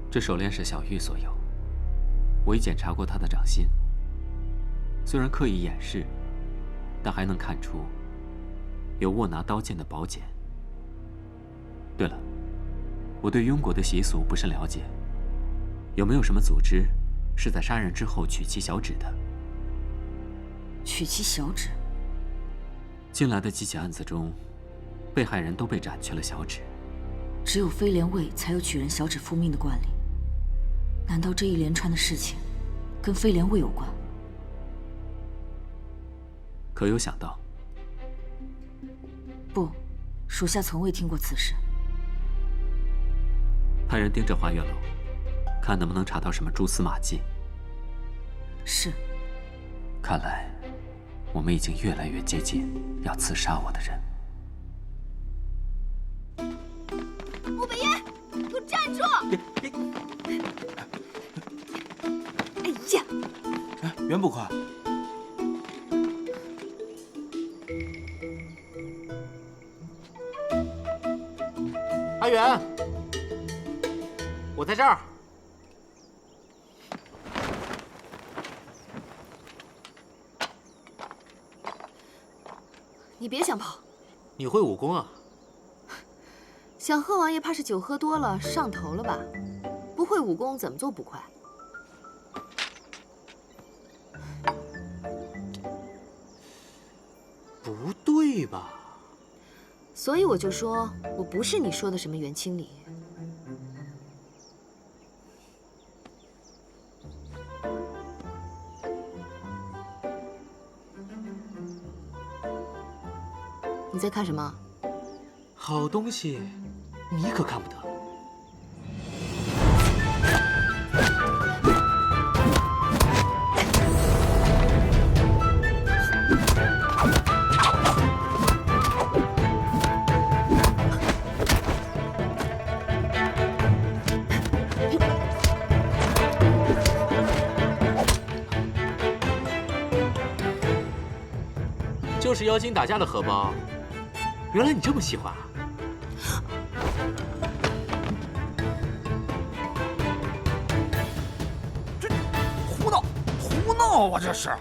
这手链是小玉所有，我已检查过她的掌心，虽然刻意掩饰，但还能看出有握拿刀剑的薄茧。对了，我对庸国的习俗不甚了解，有没有什么组织是在杀人之后取其小指的？取其小指？近来的几起案子中，被害人都被斩去了小指。只有飞廉卫才有取人小指复命的惯例。难道这一连串的事情跟飞廉卫有关？可有想到？不，属下从未听过此事。派人盯着华月楼，看能不能查到什么蛛丝马迹。是。看来，我们已经越来越接近要刺杀我的人。穆北烟，给我站住！哎呀！袁捕快，阿远，我在这儿。你别想跑！你会武功啊？小贺王爷怕是酒喝多了上头了吧？不会武功怎么做捕快？不对吧？所以我就说我不是你说的什么袁清礼。你在看什么？好东西，你可看不得。就是妖精打架的荷包，原来你这么喜欢啊！这胡闹啊！这是。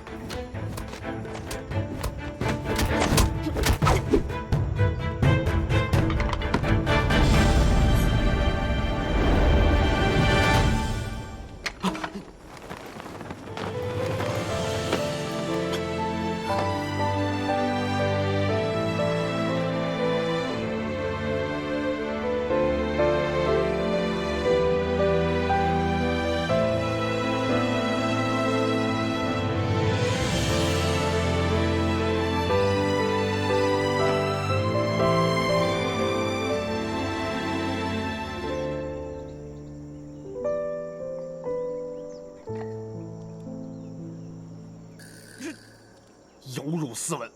有辱斯文，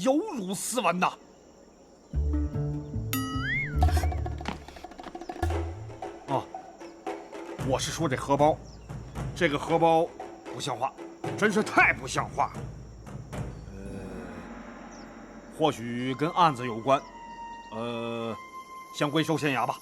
有辱斯文呐！哦，我是说这荷包，这个荷包不像话，真是太不像话。或许跟案子有关，先归收县衙吧。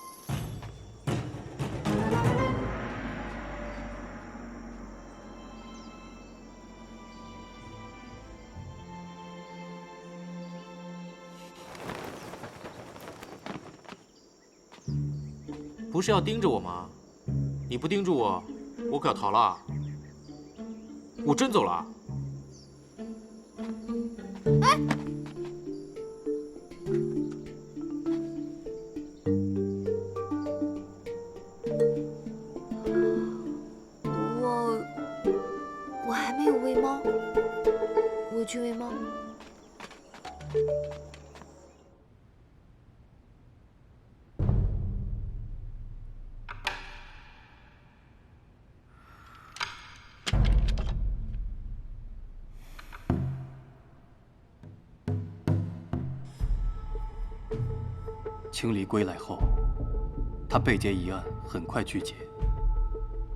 不是要盯着我吗？你不盯住我，我可要逃了。我真走了。哎！我还没有喂猫，我去喂猫。清离归来后，他被劫一案很快拒结，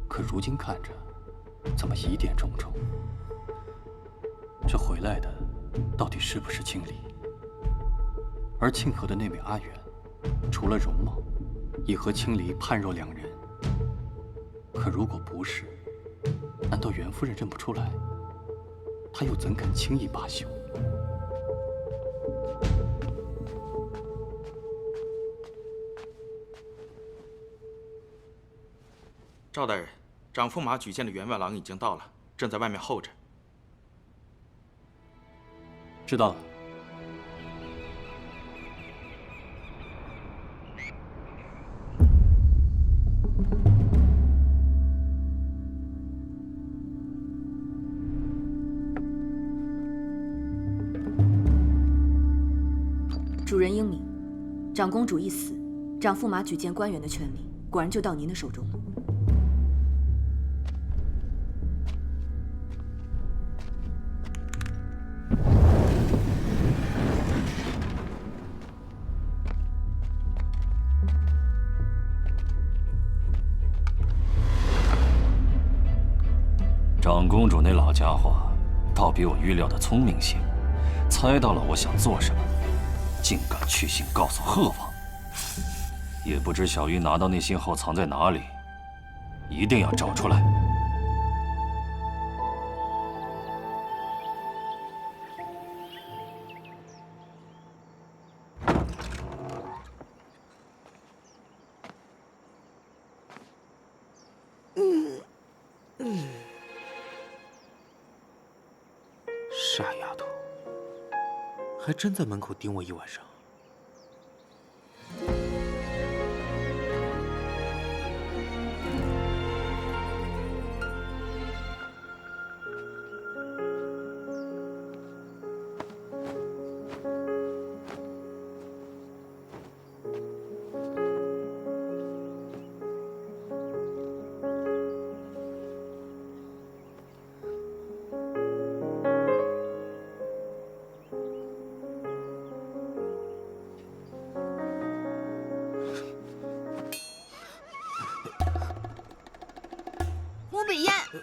可如今看着，怎么疑点重重？这回来的到底是不是清离？而庆和的那位阿元，除了容貌，也和清离判若两人。可如果不是，难道袁夫人认不出来？她又怎肯轻易罢休？赵大人，长驸马举荐的员外郎已经到了，正在外面候着。知道了。主人英明，长公主一死，长驸马举荐官员的权利果然就到您的手中了。长公主那老家伙，倒比我预料的聪明些，猜到了我想做什么，竟敢去信告诉贺王。也不知小玉拿到那信后藏在哪里，一定要找出来。傻丫头，还真在门口盯我一晚上。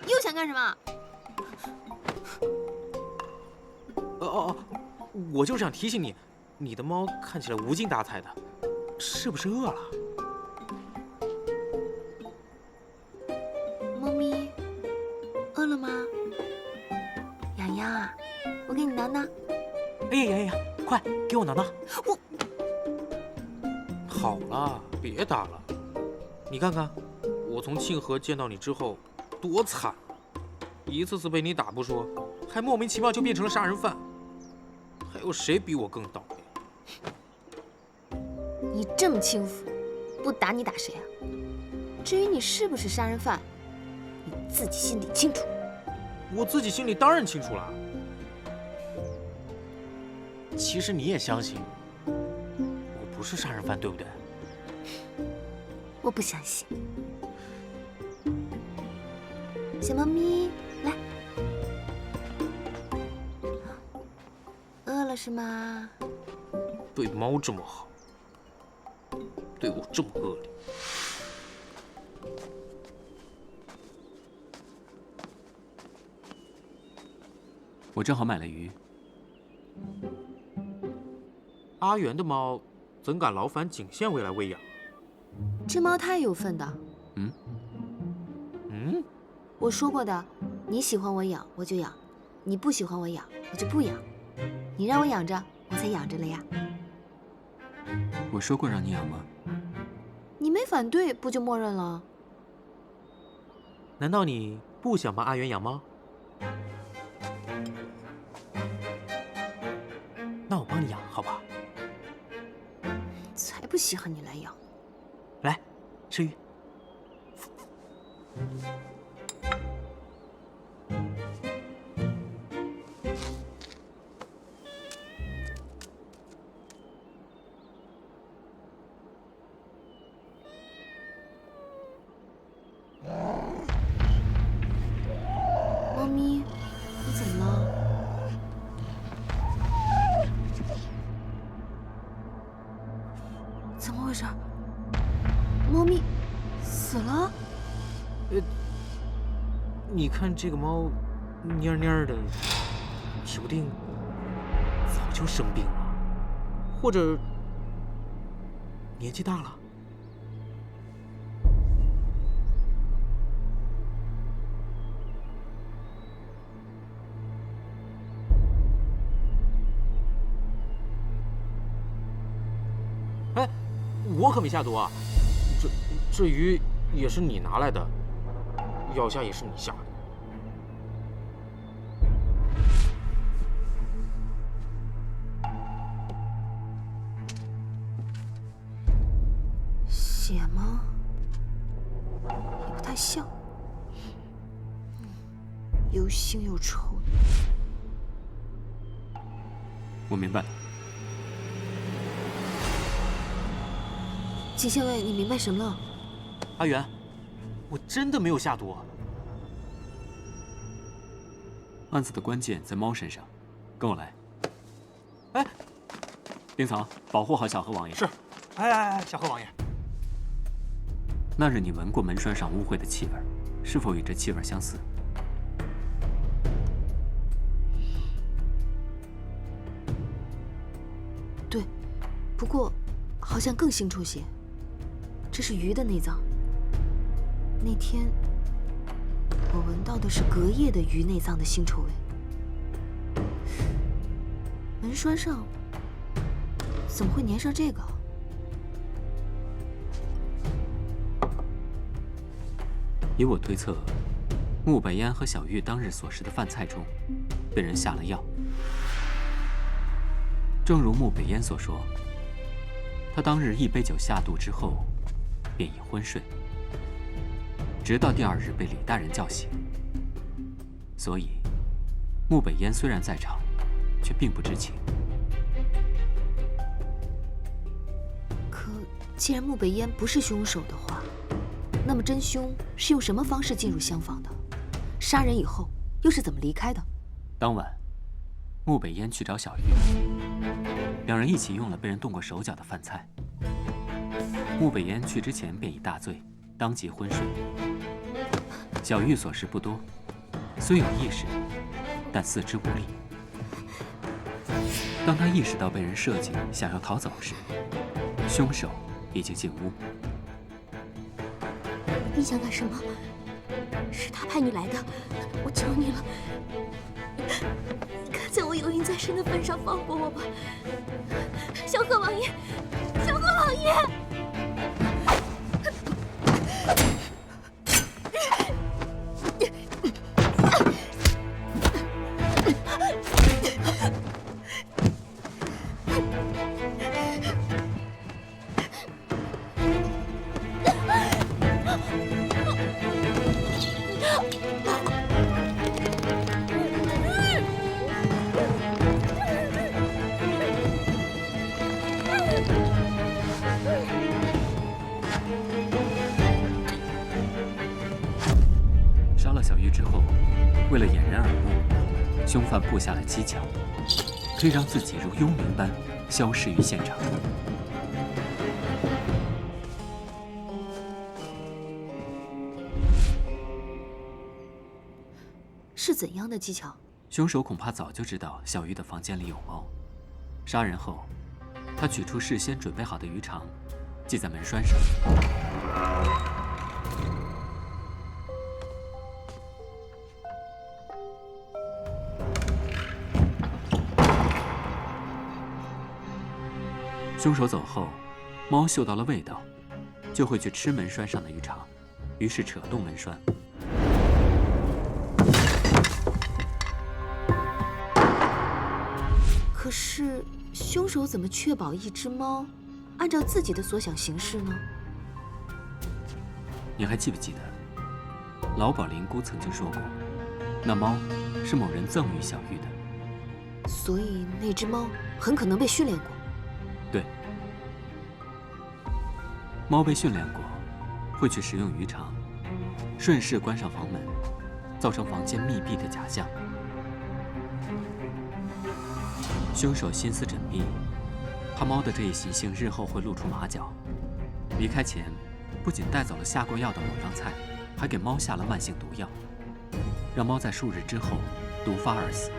又想干什么？我就是想提醒你，你的猫看起来无精打采的，是不是饿了？猫咪，饿了吗？洋洋啊，我给你挠挠。哎呀，快给我挠挠！我好了，别打了。你看看，我从庆和见到你之后，多惨！一次次被你打不说，还莫名其妙就变成了杀人犯。还有谁比我更倒霉？你这么轻浮，不打你打谁啊？至于你是不是杀人犯，你自己心里清楚。我自己心里当然清楚了。其实你也相信我不是杀人犯，对不对？我不相信。小猫咪，来，饿了是吗？对猫这么好，对我这么恶劣。我正好买了鱼。阿元的猫怎敢劳烦景县尉来喂养？这猫太有份的。我说过的，你喜欢我养我就养，你不喜欢我养我就不养。你让我养着，我才养着了呀。我说过让你养吗？你没反对，不就默认了？难道你不想帮阿元养猫？那我帮你养，好吧？才不稀罕你来养。来，吃鱼。猫咪，你怎么了？怎么回事？猫咪死了？你看这个猫蔫蔫的，指不定早就生病了，或者年纪大了。我可没下毒啊！这鱼也是你拿来的，药下也是你下的。血吗？也不太像，又腥又臭的。我明白了。景县尉，你明白什么了？阿元，我真的没有下毒。案子的关键在猫身上，跟我来。哎，冰藏，保护好小河王爷。是。哎，小河王爷。那日你闻过门栓上污秽的气味，是否与这气味相似？对，不过好像更腥臭些。这是鱼的内脏。那天我闻到的是隔夜的鱼内脏的腥臭味。门栓上怎么会粘上这个？以我推测，穆北烟和小玉当日所食的饭菜中，被人下了药。正如穆北烟所说，他当日1杯酒下肚之后，便已昏睡，直到第2日被李大人叫醒。所以，穆北烟虽然在场，却并不知情。可既然穆北烟不是凶手的话，那么真凶是用什么方式进入厢房的？杀人以后又是怎么离开的？当晚，穆北烟去找小玉，两人一起用了被人动过手脚的饭菜。穆北烟去之前便已大醉，当即昏睡。小玉所事不多，虽有意识，但四肢无力。当他意识到被人设计想要逃走时，凶手已经进屋。你想干什么？是他派你来的，我求你了，你看在我有孕在身的份上，放过我吧，小贺王爷，小贺王爷！杀了小玉之后，为了掩人耳目，凶犯布下了机巧，可以让自己如幽冥般消失于现场。是怎样的技巧？凶手恐怕早就知道小玉的房间里有猫。杀人后，他取出事先准备好的鱼肠，系在门栓上。凶手走后，猫嗅到了味道，就会去吃门栓上的鱼肠，于是扯动门栓。可是，凶手怎么确保一只猫按照自己的所想行事呢？你还记不记得，老鸨灵姑曾经说过，那猫是某人赠予小玉的，所以那只猫很可能被训练过。对，猫被训练过，会去食用鱼肠，顺势关上房门，造成房间密闭的假象。凶手心思缜密，怕猫的这一习性日后会露出马脚。离开前，不仅带走了下过药的某样菜，还给猫下了慢性毒药，让猫在数日之后毒发而死。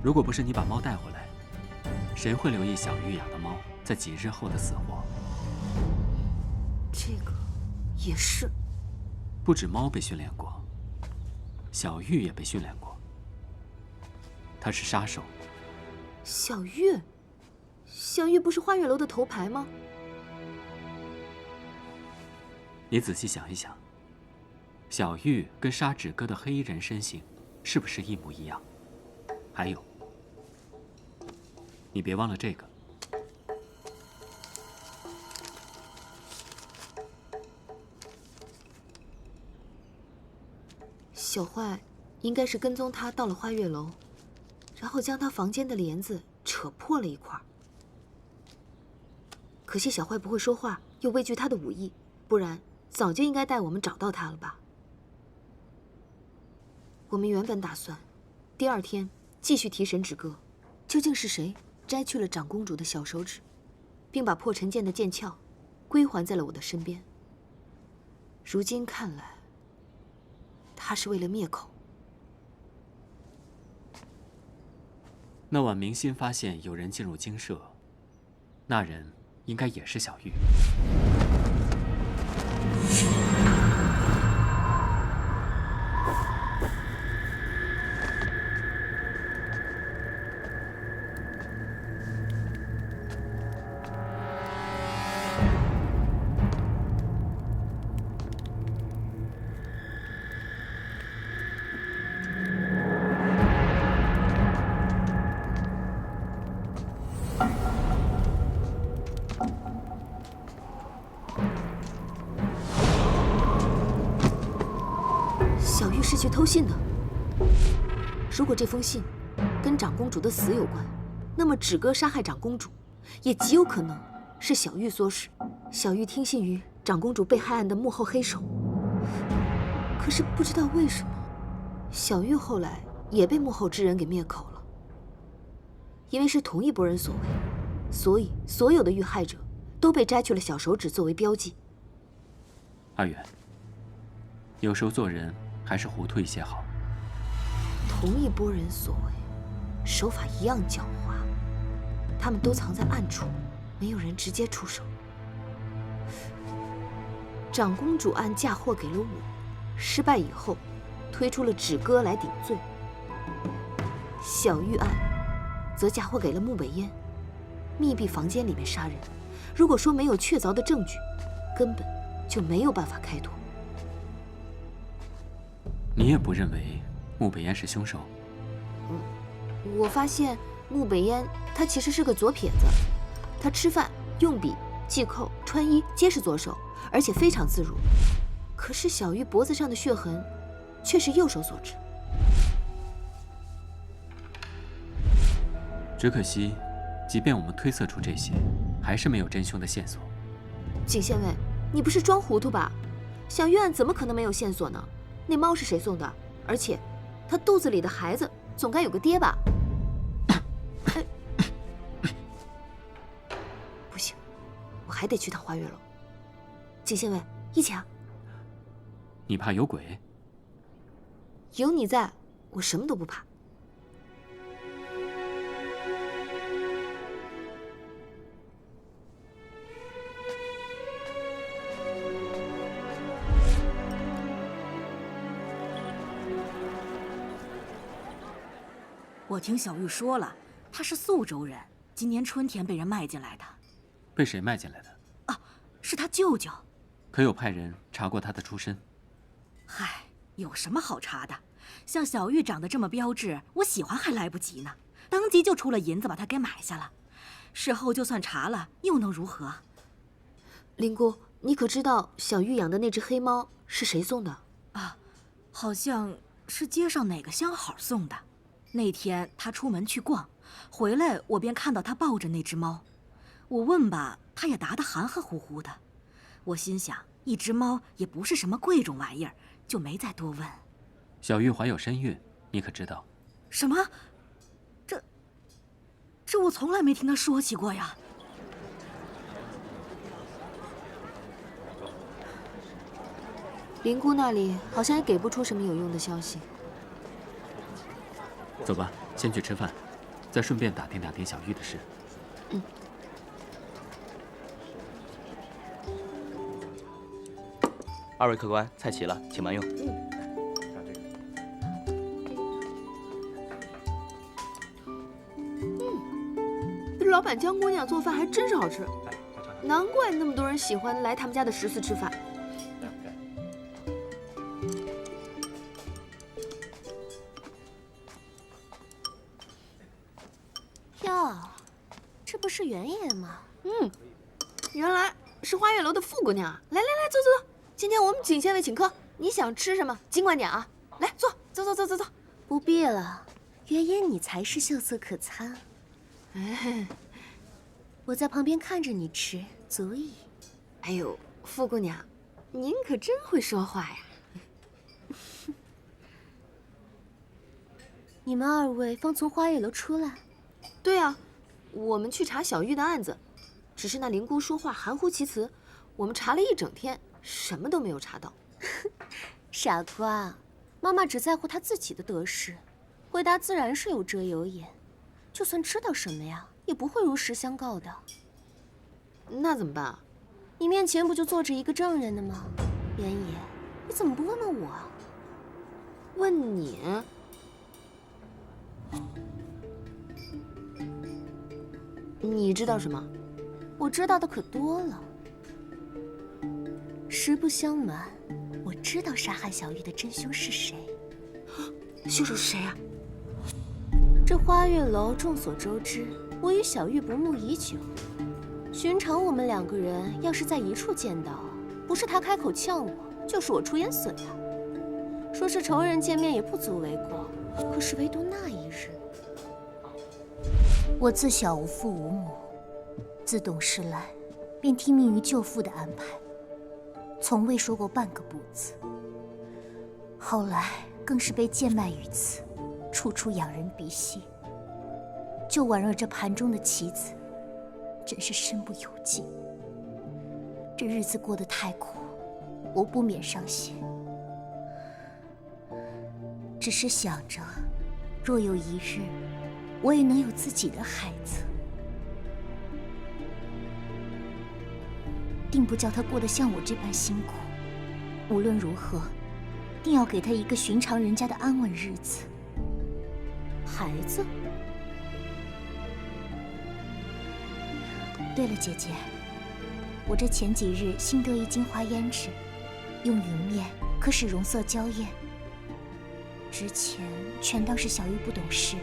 如果不是你把猫带回来，谁会留意小玉养的猫在几日后的死活？这个也是。不止猫被训练过，小玉也被训练过。他是杀手。小玉，小玉不是花月楼的头牌吗？你仔细想一想，小玉跟杀纸哥的黑衣人身形是不是一模一样？还有，你别忘了这个。小坏应该是跟踪他到了花月楼，然后将他房间的帘子扯破了一块。可惜小坏不会说话，又畏惧他的武艺，不然早就应该带我们找到他了吧。我们原本打算第二天继续提审纸哥，究竟是谁摘去了长公主的小手指，并把破陈剑的剑鞘归还在了我的身边。如今看来，他是为了灭口。那晚明心发现有人进入精舍，那人应该也是小玉。小玉是去偷信的。如果这封信跟长公主的死有关，那么纸哥杀害长公主，也极有可能是小玉所使。小玉听信于长公主被害案的幕后黑手，可是不知道为什么，小玉后来也被幕后之人给灭口了。因为是同一拨人所为，所以所有的遇害者都被摘去了小手指作为标记。阿远，有时候做人还是糊涂一些好。同一拨人所为，手法一样狡猾，他们都藏在暗处，没有人直接出手。长公主案嫁祸给了我，失败以后，推出了纸哥来顶罪。小玉案则嫁祸给了穆北烟，密闭房间里面杀人。如果说没有确凿的证据，根本就没有办法开脱。你也不认为穆北烟是凶手？我发现穆北烟他其实是个左撇子，他吃饭、用笔、系扣、穿衣皆是左手，而且非常自如。可是小玉脖子上的血痕却是右手所致。只可惜，即便我们推测出这些，还是没有真凶的线索。景县尉，你不是装糊涂吧？小玉案怎么可能没有线索呢？那猫是谁送的？而且，她肚子里的孩子总该有个爹吧？不行，我还得去趟花月楼。景县尉，一起啊！你怕有鬼？有你在，我什么都不怕。我听小玉说了，她是宿州人，今年春天被人卖进来的。被谁卖进来的？啊，是她舅舅。可有派人查过他的出身？嗨，有什么好查的？像小玉长得这么标致，我喜欢还来不及呢，当即就出了银子把她给买下了。事后就算查了，又能如何？林姑，你可知道小玉养的那只黑猫是谁送的？啊，好像是街上哪个相好送的。那天他出门去逛，回来我便看到他抱着那只猫。我问吧，他也答得含含糊糊的。我心想，一只猫也不是什么贵重玩意儿，就没再多问。小玉怀有身孕，你可知道？什么？这我从来没听他说起过呀。林姑那里好像也给不出什么有用的消息。走吧，先去吃饭，再顺便打听打听小玉的事。嗯。二位客官，菜齐了，请慢用。老板江姑娘做饭还真是好吃，难怪那么多人喜欢来他们家的14吃饭。哟，这不是原野吗？原来是花月楼的傅姑娘。来，坐坐。今天我们景县尉请客，你想吃什么尽管点啊。来，坐。不必了，原野你才是秀色可餐。哎，我在旁边看着你吃，足矣。哎呦，傅姑娘，您可真会说话呀。你们2位方从花月楼出来？对啊，我们去查小玉的案子，只是那灵姑说话含糊其辞，我们查了一整天，什么都没有查到。傻瓜，妈妈只在乎她自己的得失，回答自然是有遮有掩，就算知道什么呀，也不会如实相告的。那怎么办啊？你面前不就坐着一个证人呢吗？原野，你怎么不问问我啊？问你？你知道什么？我知道的可多了。实不相瞒，我知道杀害小玉的真凶是谁。凶手是谁啊？这花月楼众所周知，我与小玉不睦已久。寻常我们2个人要是在一处见到，不是他开口呛我，就是我出言损他。说是仇人见面也不足为过，可是唯独那一日，我自小无父无母，自懂事来，便听命于舅父的安排，从未说过半个不字。后来更是被贱卖于此，处处仰人鼻息。就宛若这盘中的棋子，真是身不由己。这日子过得太苦，我不免伤心。只是想着，若有一日，我也能有自己的孩子，定不叫他过得像我这般辛苦。无论如何，定要给他一个寻常人家的安稳日子。孩子？对了，姐姐，我这前几日新得一金花胭脂，用匀面可使容色娇艳。之前全当是小玉不懂事，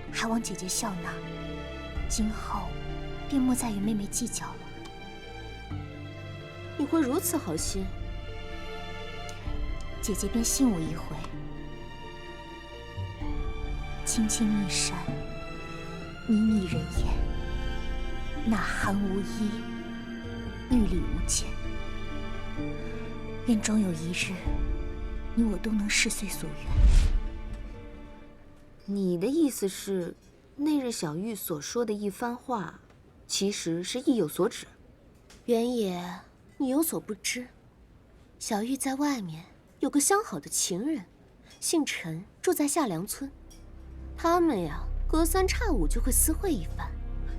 还望姐姐笑纳。今后便莫再与妹妹计较了。你会如此好心？姐姐便信我一回。青青密山，迷迷人烟，呐喊无依，玉里无间。愿终有一日，你我都能事遂所愿。你的意思是，那日小玉所说的一番话，其实是意有所指？原野，你有所不知，小玉在外面有个相好的情人，姓陈，住在下梁村。他们呀，隔3差5就会私会一番。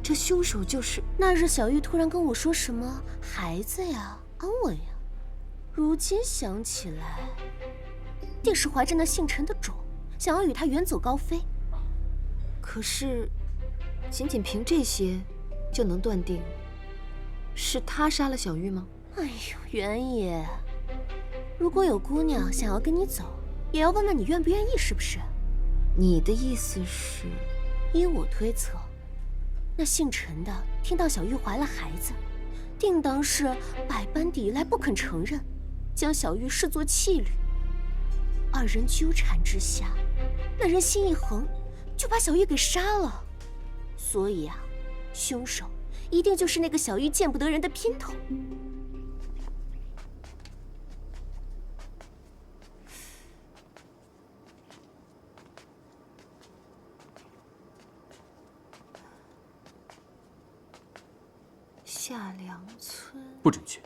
这凶手就是那日小玉突然跟我说什么孩子呀、安稳呀，如今想起来，定是怀着那姓陈的种，想要与他远走高飞。可是，仅凭这些，就能断定是他杀了小玉吗？哎呦，原野，如果有姑娘想要跟你走，也要问问你愿不愿意，是不是？你的意思是？依我推测，那姓陈的听到小玉怀了孩子，定当是百般抵赖不肯承认，将小玉视作弃女。2人纠缠之下，那人心一横，就把小玉给杀了。所以啊，凶手一定就是那个小玉见不得人的姘头。下梁村不准去。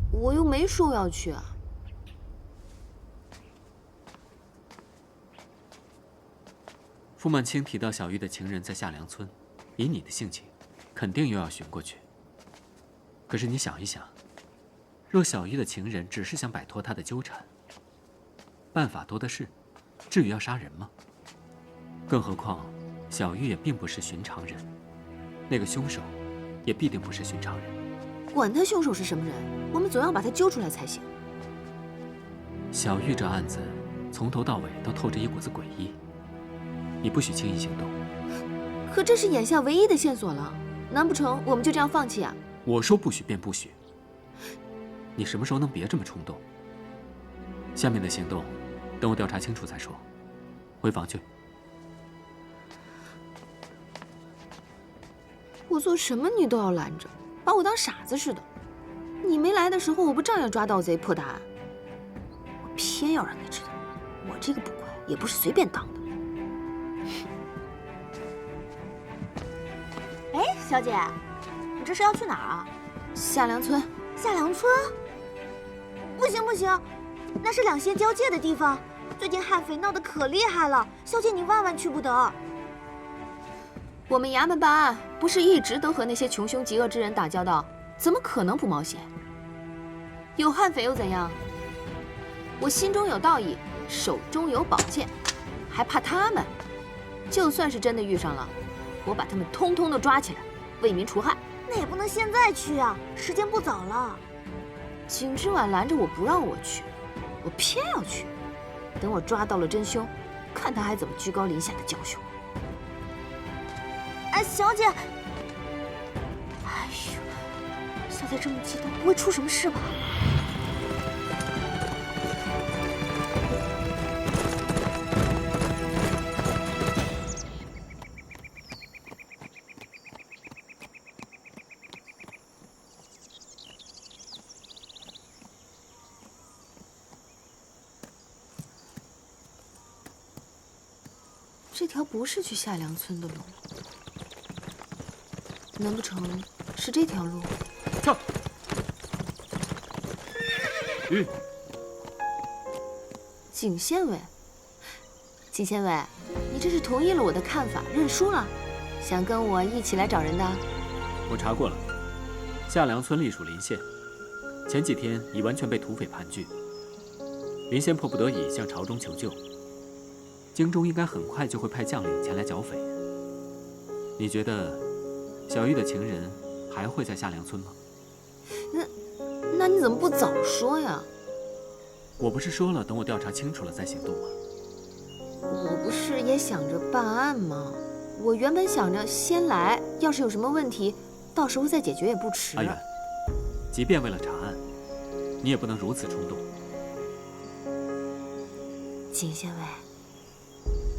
我又没说要去啊。傅曼青提到小玉的情人在下梁村，以你的性情，肯定又要寻过去。可是你想一想，若小玉的情人只是想摆脱他的纠缠，办法多的是，至于要杀人吗？更何况，小玉也并不是寻常人，那个凶手也必定不是寻常人。管他凶手是什么人，我们总要把他揪出来才行。小玉这案子从头到尾都透着一股子诡异，你不许轻易行动。可这是眼下唯一的线索了，难不成我们就这样放弃啊？我说不许便不许。你什么时候能别这么冲动？下面的行动，等我调查清楚再说。回房去。我做什么你都要拦着，把我当傻子似的。你没来的时候，我不照样抓盗贼破大案？我偏要让你知道，我这个捕快也不是随便当的。哎，小姐，你这是要去哪儿啊？夏凉村。夏凉村？不行不行，那是两县交界的地方，最近悍匪闹得可厉害了，小姐你万万去不得。我们衙门办案不是一直都和那些穷凶极恶之人打交道，怎么可能不冒险？有悍匪又怎样？我心中有道义，手中有宝剑，还怕他们？就算是真的遇上了，我把他们通通都抓起来，为民除害。那也不能现在去啊，时间不早了。景之婉拦着我不让我去，我偏要去。等我抓到了真凶，看他还怎么居高临下的教训我。哎，小姐，哎呦，小姐这么激动，不会出什么事吧？这条不是去夏凉村的路，难不成是这条路？跳！嗯。景县委，景县委，你这是同意了我的看法，认输了，想跟我一起来找人的？我查过了，夏凉村隶属临县，前几天已完全被土匪盘踞，临县迫不得已向朝中求救。京中应该很快就会派将领前来剿匪。你觉得小玉的情人还会在夏凉村吗？那你怎么不早说呀？我不是说了，等我调查清楚了再行动吗？我不是也想着办案吗？我原本想着先来，要是有什么问题，到时候再解决也不迟。阿远，即便为了查案，你也不能如此冲动。景县委，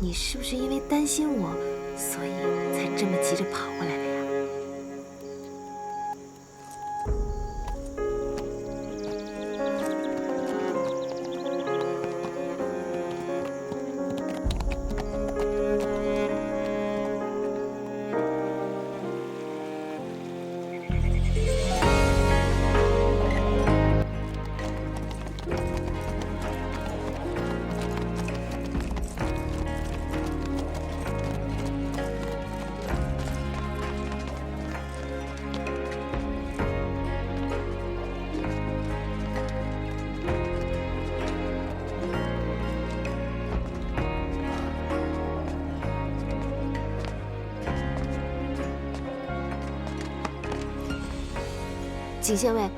你是不是因为担心我，所以才这么急着跑过来的呀？景县尉，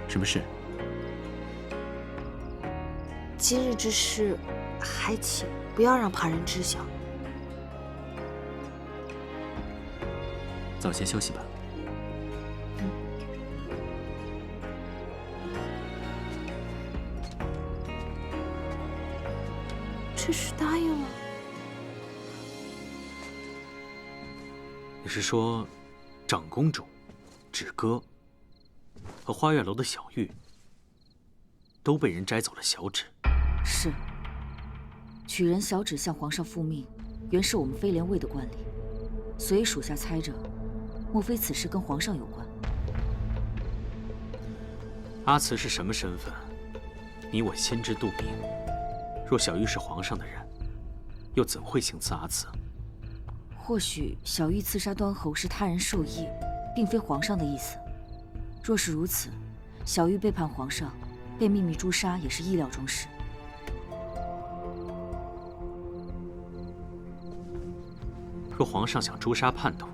什么事？今日之事，还请不要让旁人知晓。早些休息吧。这是答应了？你是说？长公主、芷歌和花月楼的小玉都被人摘走了小旨。是，取人小旨向皇上复命，原是我们飞廉卫的惯例，所以属下猜着，莫非此事跟皇上有关？阿慈是什么身份？你我心知肚明。若小玉是皇上的人，又怎会行刺阿慈？或许小玉刺杀端侯是他人授意，并非皇上的意思。若是如此，小玉背叛皇上，被秘密诛杀也是意料中事。若皇上想诛杀叛徒，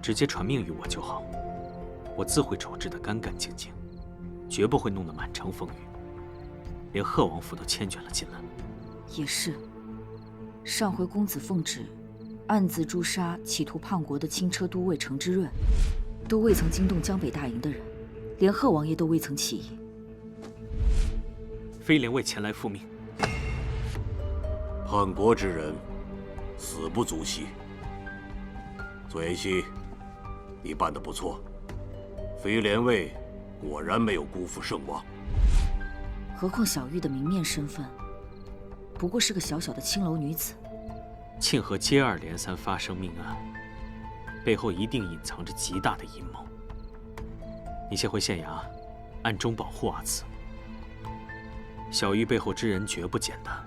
直接传命于我就好，我自会处置得干干净净，绝不会弄得满城风雨，连贺王府都牵卷了进来。也是，上回公子奉旨，暗自诛杀企图叛国的轻车都尉程之润，都未曾惊动江北大营的人，连贺王爷都未曾起疑。飞廉尉前来复命。叛国之人，死不足惜。左妍希，你办得不错，飞廉尉果然没有辜负圣王。何况小玉的明面身份，不过是个小小的青楼女子。庆和接二连三发生命案，背后一定隐藏着极大的阴谋。你先回县衙，暗中保护阿慈。小玉背后之人绝不简单，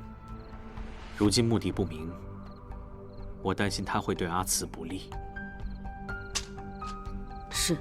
如今目的不明，我担心他会对阿慈不利。是。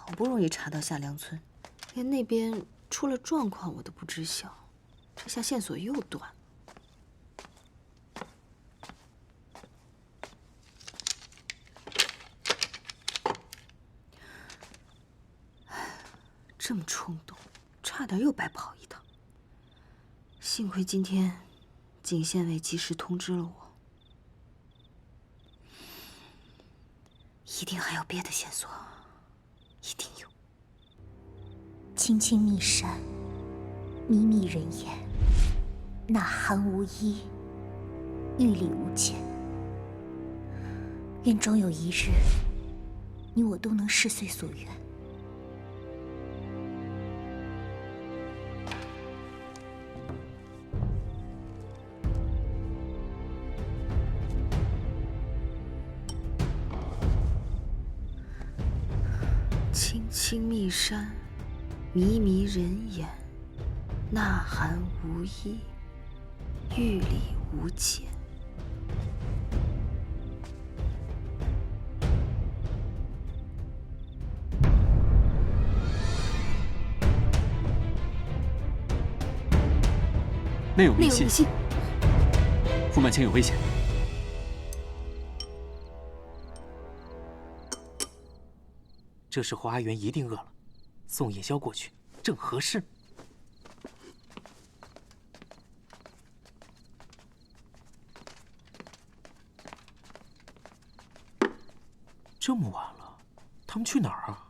好不容易查到夏良村，连那边出了状况我都不知晓，这下线索又断了。这么冲动，差点又白跑一趟。幸亏今天景县尉及时通知了我，一定还有别的线索。一定有。青青密山，靡靡人烟，呐喊无依，玉里无间。愿终有一日，你我都能事遂所愿。青密山，靡靡人烟，呐喊无依，玉里无间。内有密信，傅满清有危险。这时候阿元一定饿了，送夜宵过去正合适。这么晚了，他们去哪儿啊？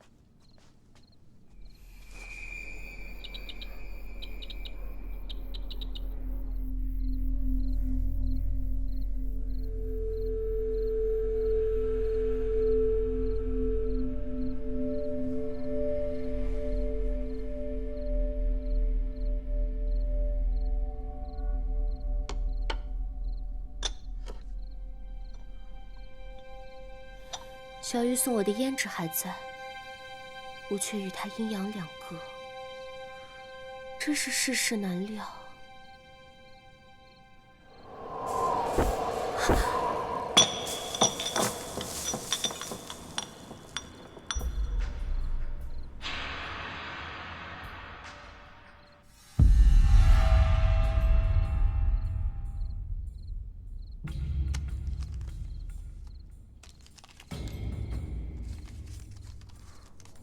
小玉送我的胭脂还在，我却与他阴阳两隔，真是世事难料。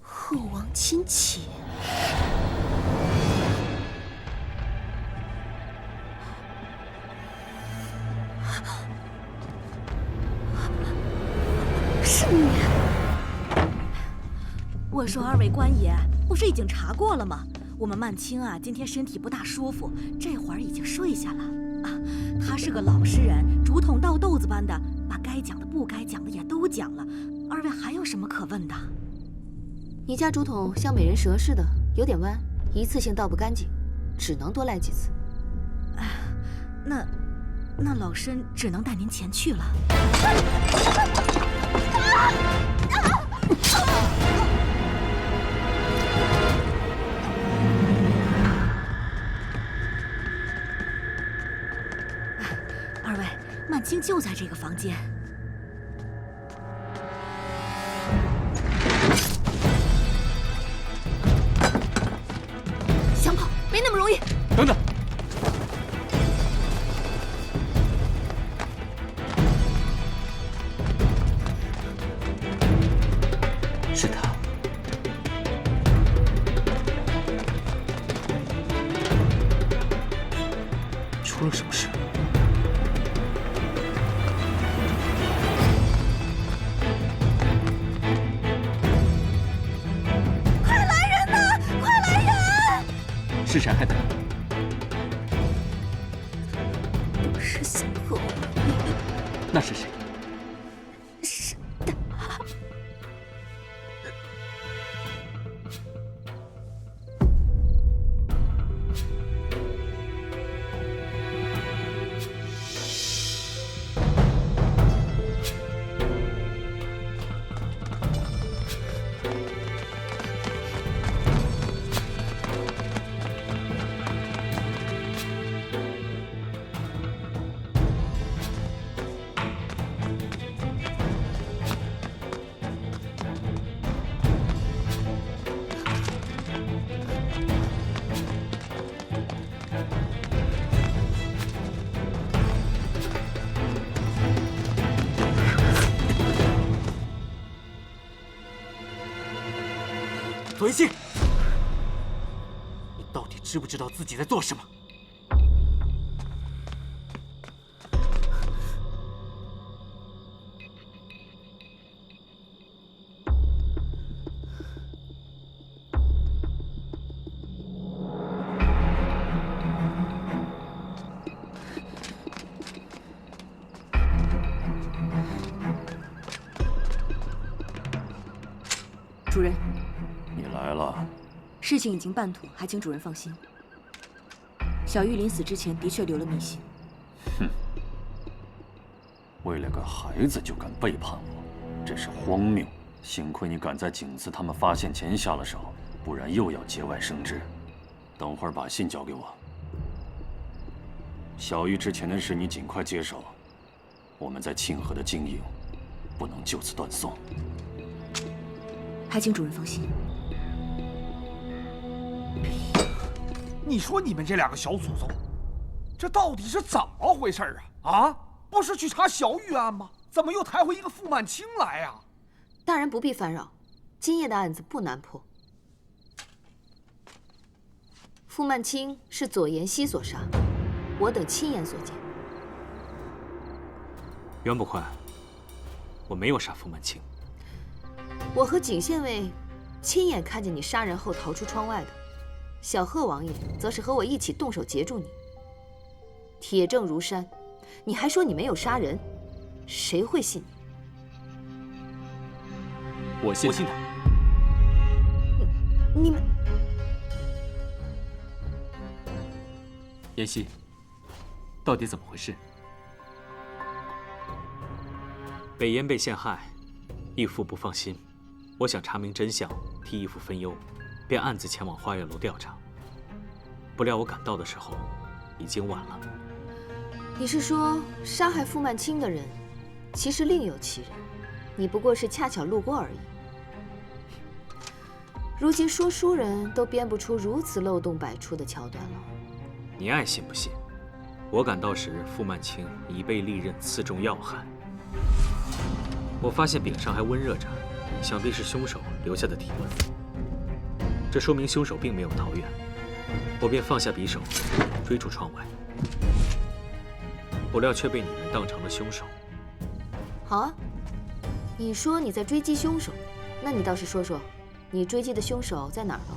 贺王亲戚，是你！我说二位官爷，不是已经查过了吗？我们曼青啊，今天身体不大舒服，这会儿已经睡下了啊。他是个老实人，竹筒倒豆子般的，把该讲的不该讲的也都讲了。二位还有什么可问的？你家竹筒像美人蛇似的，有点弯，一次性倒不干净，只能多来几次。那老身只能带您前去了。二位，曼青就在这个房间。想跑没那么容易。等等，是他。出了什么事？快来人呐！快来人！是谁害的？不是小鹤王爷，那是谁？是他。左一星，你到底知不知道自己在做什么？主人，你来了。事情已经办妥，还请主人放心。小玉临死之前的确留了密信。哼，为了个孩子就敢背叛我，真是荒谬！幸亏你赶在景子他们发现前下了手，不然又要节外生枝。等会儿把信交给我。小玉之前的事你尽快接手，我们在庆和的经营不能就此断送。还请主人放心。你说你们这两个小祖宗，这到底是怎么回事啊？啊，不是去查小玉案吗？怎么又抬回一个傅曼青来呀？大人不必烦扰，今夜的案子不难破。傅曼青是左妍希所杀，我等亲眼所见。袁捕快，我没有杀傅曼青。我和景县尉亲眼看见你杀人后逃出窗外的，小贺王爷则是和我一起动手截住你。铁证如山，你还说你没有杀人，谁会信你？我信他。你们，妍希，到底怎么回事？北燕被陷害，义父不放心，我想查明真相，替义父分忧，便暗自前往花月楼调查。不料我赶到的时候，已经晚了。你是说杀害傅曼青的人，其实另有其人，你不过是恰巧路过而已。如今说书人都编不出如此漏洞百出的桥段了。你爱信不信？我赶到时，傅曼青已被利刃刺中要害。我发现柄上还温热着，想必是凶手留下的体温。这说明凶手并没有逃远，我便放下匕首，追出窗外。不料却被你们当成了凶手。好啊，你说你在追击凶手，那你倒是说说，你追击的凶手在哪儿了？